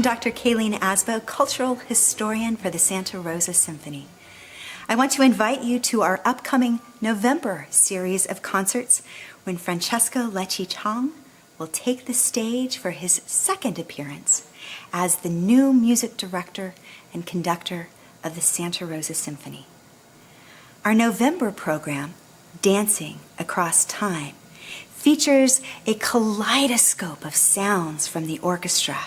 Dr. Kayleen Asbo, cultural historian for the Santa Rosa Symphony. I want to invite you to our upcoming November series of concerts when Francesco Lecce-Chong will take the stage for his second appearance as the new music director and conductor of the Santa Rosa Symphony. Our November program, Dancing Across Time, features a kaleidoscope of sounds from the orchestra,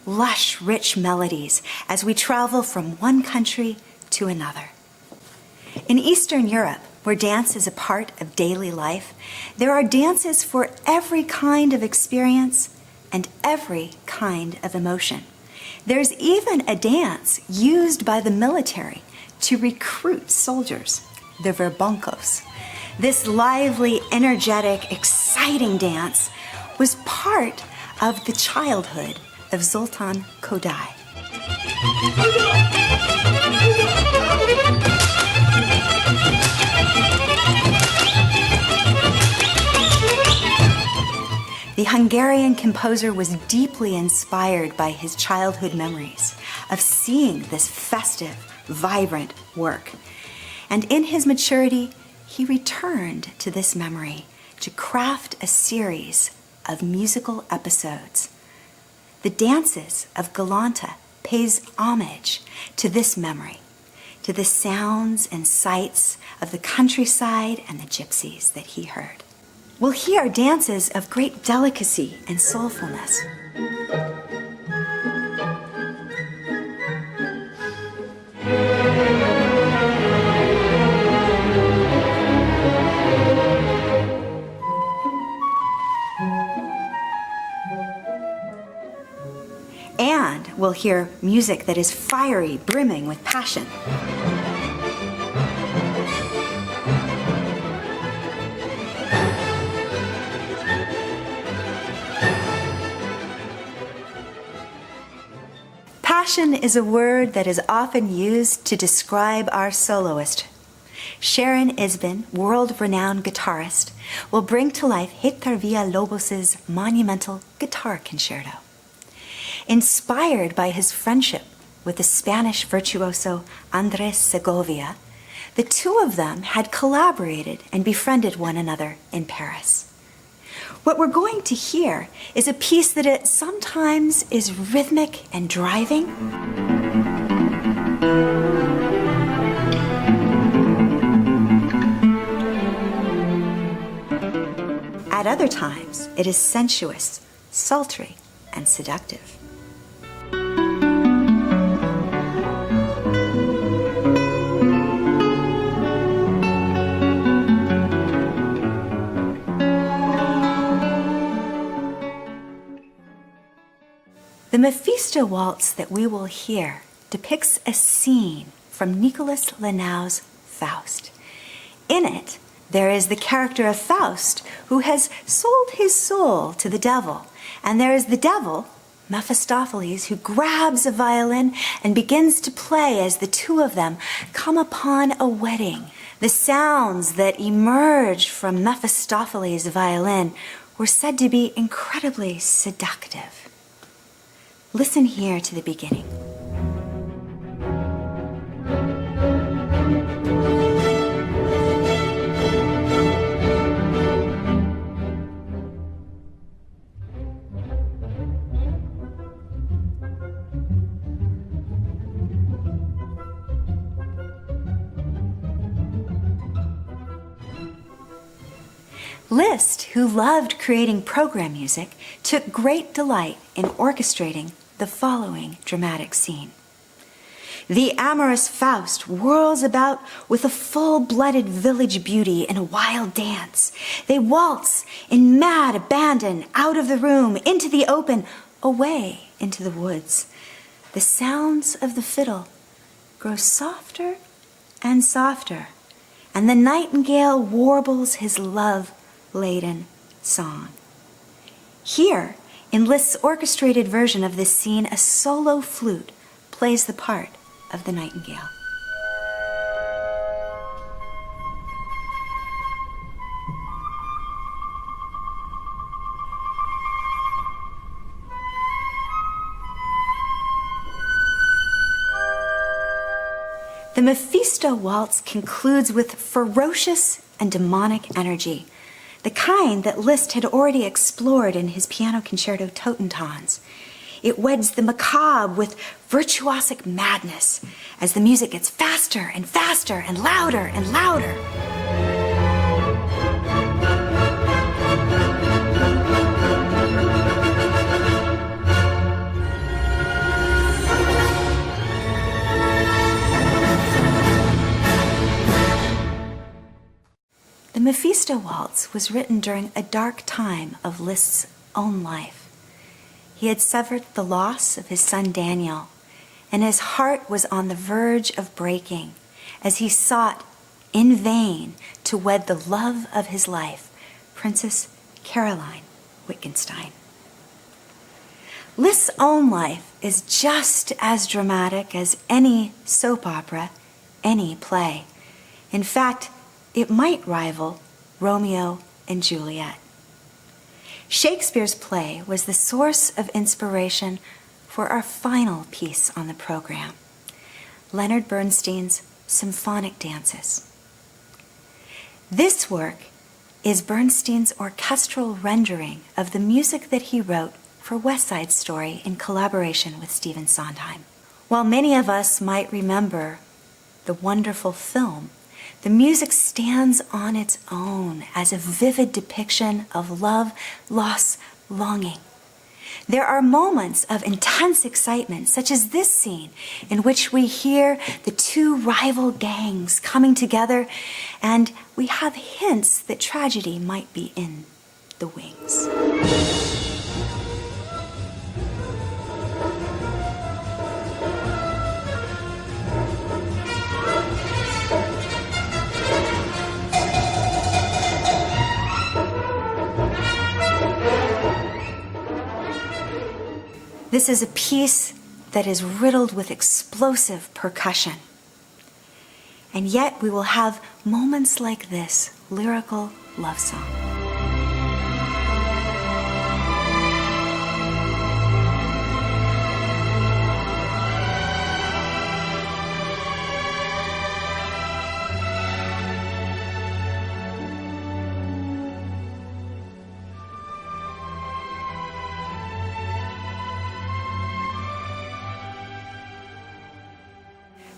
lush, rich melodies as we travel from one country to another. In Eastern Europe, where dance is a part of daily life, there are dances for every kind of experience and every kind of emotion. There's even a dance used by the military to recruit soldiers, the verbonkos. This lively, energetic, exciting dance was part of the childhood of Zoltan Kodály. The Hungarian composer was deeply inspired by his childhood memories of seeing this festive, vibrant work. And in his maturity, he returned to this memory to craft a series of musical episodes. The dances of Galánta pays homage to this memory, to the sounds and sights of the countryside and the gypsies that he heard. We'll hear dances of great delicacy and soulfulness. And we'll hear music that is fiery, brimming with passion. Passion is a word that is often used to describe our soloist. Sharon Isbin, world-renowned guitarist, will bring to life Hector Villalobos' monumental guitar concerto. Inspired by his friendship with the Spanish virtuoso Andres Segovia, the two of them had collaborated and befriended one another in Paris. What we're going to hear is a piece that sometimes is rhythmic and driving, at other times it is sensuous, sultry, and seductive. The Mephisto Waltz that we will hear depicts a scene from Nicholas Lenau's Faust. In it, there is the character of Faust who has sold his soul to the devil, and there is the devil, Mephistopheles, who grabs a violin and begins to play as the two of them come upon a wedding. The sounds that emerge from Mephistopheles' violin were said to be incredibly seductive. Listen here to the beginning. Liszt, who loved creating program music, took great delight in orchestrating the following dramatic scene. The amorous Faust whirls about with a full-blooded village beauty in a wild dance. They waltz in mad abandon out of the room, into the open, away into the woods. The sounds of the fiddle grow softer and softer, and the nightingale warbles his love-laden song. Here, in Liszt's orchestrated version of this scene, a solo flute plays the part of the nightingale. The Mephisto Waltz concludes with ferocious and demonic energy, the kind that Liszt had already explored in his piano concerto Totentons. It weds the macabre with virtuosic madness as the music gets faster and faster and louder and louder. The Mephisto Waltz was written during a dark time of Liszt's own life. He had suffered the loss of his son Daniel, and his heart was on the verge of breaking as he sought in vain to wed the love of his life, Princess Caroline Wittgenstein. Liszt's own life is just as dramatic as any soap opera, any play. In fact, it might rival Romeo and Juliet. Shakespeare's play was the source of inspiration for our final piece on the program, Leonard Bernstein's Symphonic Dances. This work is Bernstein's orchestral rendering of the music that he wrote for West Side Story in collaboration with Stephen Sondheim. While many of us might remember the wonderful film, the music stands on its own as a vivid depiction of love, loss, longing. There are moments of intense excitement, such as this scene, in which we hear the two rival gangs coming together, and we have hints that tragedy might be in the wings. This is a piece that is riddled with explosive percussion. And yet we will have moments like this lyrical love song.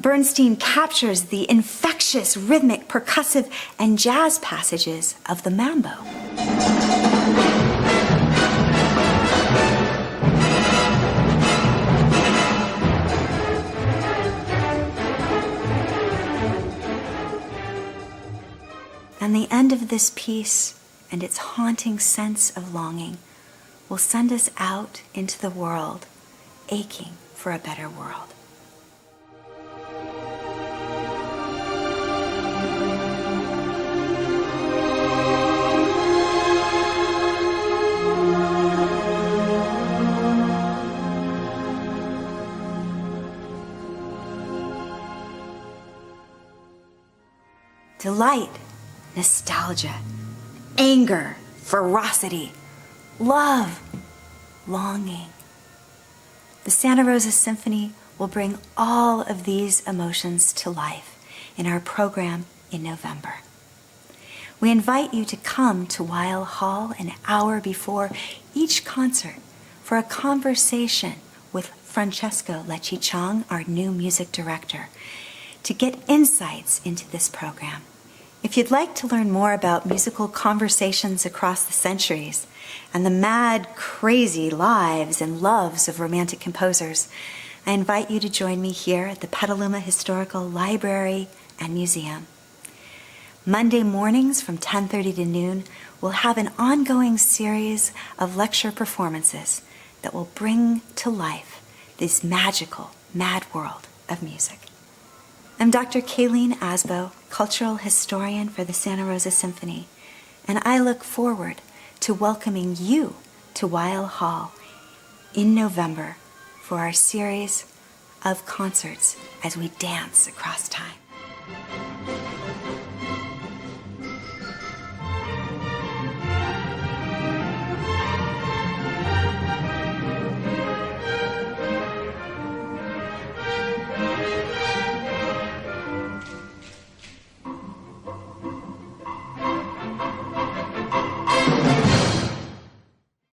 Bernstein captures the infectious, rhythmic, percussive, and jazz passages of the mambo. And the end of this piece and its haunting sense of longing will send us out into the world, aching for a better world. Delight, nostalgia, anger, ferocity, love, longing. The Santa Rosa Symphony will bring all of these emotions to life in our program in November. We invite you to come to Weill Hall an hour before each concert for a conversation with Francesco Lecce-Chong, our new music director, to get insights into this program. If you'd like to learn more about musical conversations across the centuries and the mad, crazy lives and loves of romantic composers, I invite you to join me here at the Petaluma Historical Library and Museum. Monday mornings from 10:30 to noon, we'll have an ongoing series of lecture performances that will bring to life this magical, mad world of music. I'm Dr. Kayleen Asbo, cultural historian for the Santa Rosa Symphony, and I look forward to welcoming you to Weill Hall in November for our series of concerts as we dance across time.